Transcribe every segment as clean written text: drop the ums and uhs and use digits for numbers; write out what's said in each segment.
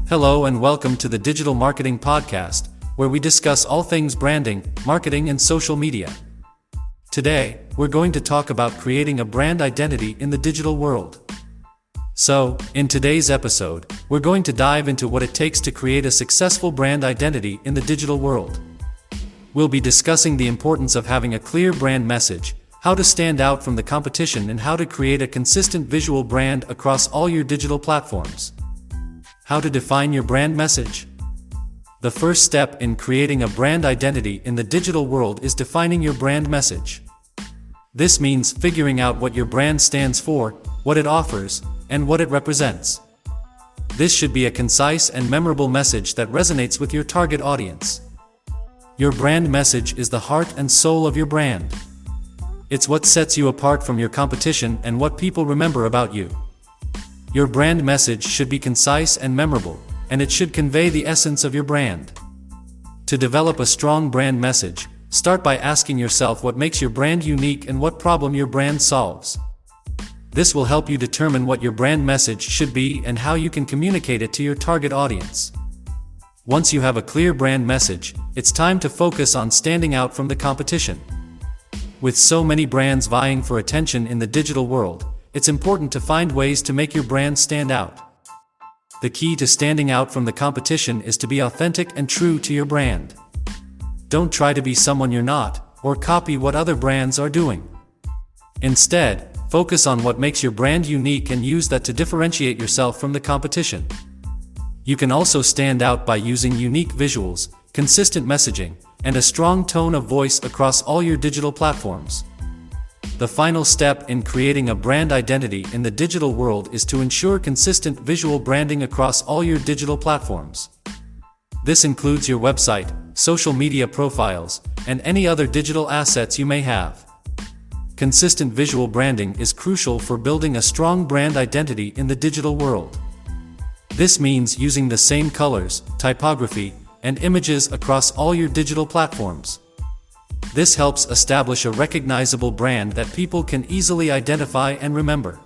Hello and welcome to the Digital Marketing Podcast, where we discuss all things branding, marketing, and social media. Today, we're going to talk about creating a brand identity in the digital world. So, in today's episode, we're going to dive into what it takes to create a successful brand identity in the digital world. We'll be discussing the importance of having a clear brand message, how to stand out from the competition, and how to create a consistent visual brand across all your digital platforms. How to define your brand message? The first step in creating a brand identity in the digital world is defining your brand message. This means figuring out what your brand stands for, what it offers, and what it represents. This should be a concise and memorable message that resonates with your target audience. Your brand message is the heart and soul of your brand. It's what sets you apart from your competition and what people remember about you. Your brand message should be concise and memorable, and it should convey the essence of your brand. To develop a strong brand message, start by asking yourself what makes your brand unique and what problem your brand solves. This will help you determine what your brand message should be and how you can communicate it to your target audience. Once you have a clear brand message, it's time to focus on standing out from the competition. With so many brands vying for attention in the digital world, it's important to find ways to make your brand stand out. The key to standing out from the competition is to be authentic and true to your brand. Don't try to be someone you're not, or copy what other brands are doing. Instead, focus on what makes your brand unique and use that to differentiate yourself from the competition. You can also stand out by using unique visuals, consistent messaging, and a strong tone of voice across all your digital platforms. The final step in creating a brand identity in the digital world is to ensure consistent visual branding across all your digital platforms. This includes your website, social media profiles, and any other digital assets you may have. Consistent visual branding is crucial for building a strong brand identity in the digital world. This means using the same colors, typography, and images across all your digital platforms. This helps establish a recognizable brand that people can easily identify and remember.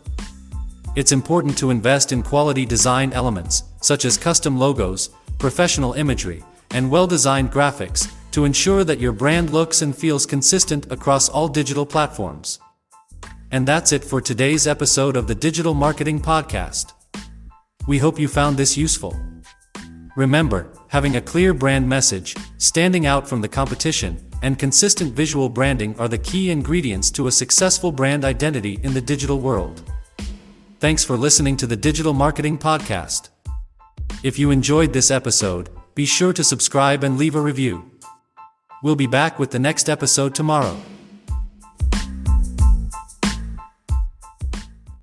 It's important to invest in quality design elements, such as custom logos, professional imagery, and well-designed graphics, to ensure that your brand looks and feels consistent across all digital platforms. And that's it for today's episode of the Digital Marketing Podcast. We hope you found this useful. Remember, having a clear brand message, standing out from the competition, and consistent visual branding are the key ingredients to a successful brand identity in the digital world. Thanks for listening to the Digital Marketing Podcast. If you enjoyed this episode, be sure to subscribe and leave a review. We'll be back with the next episode tomorrow.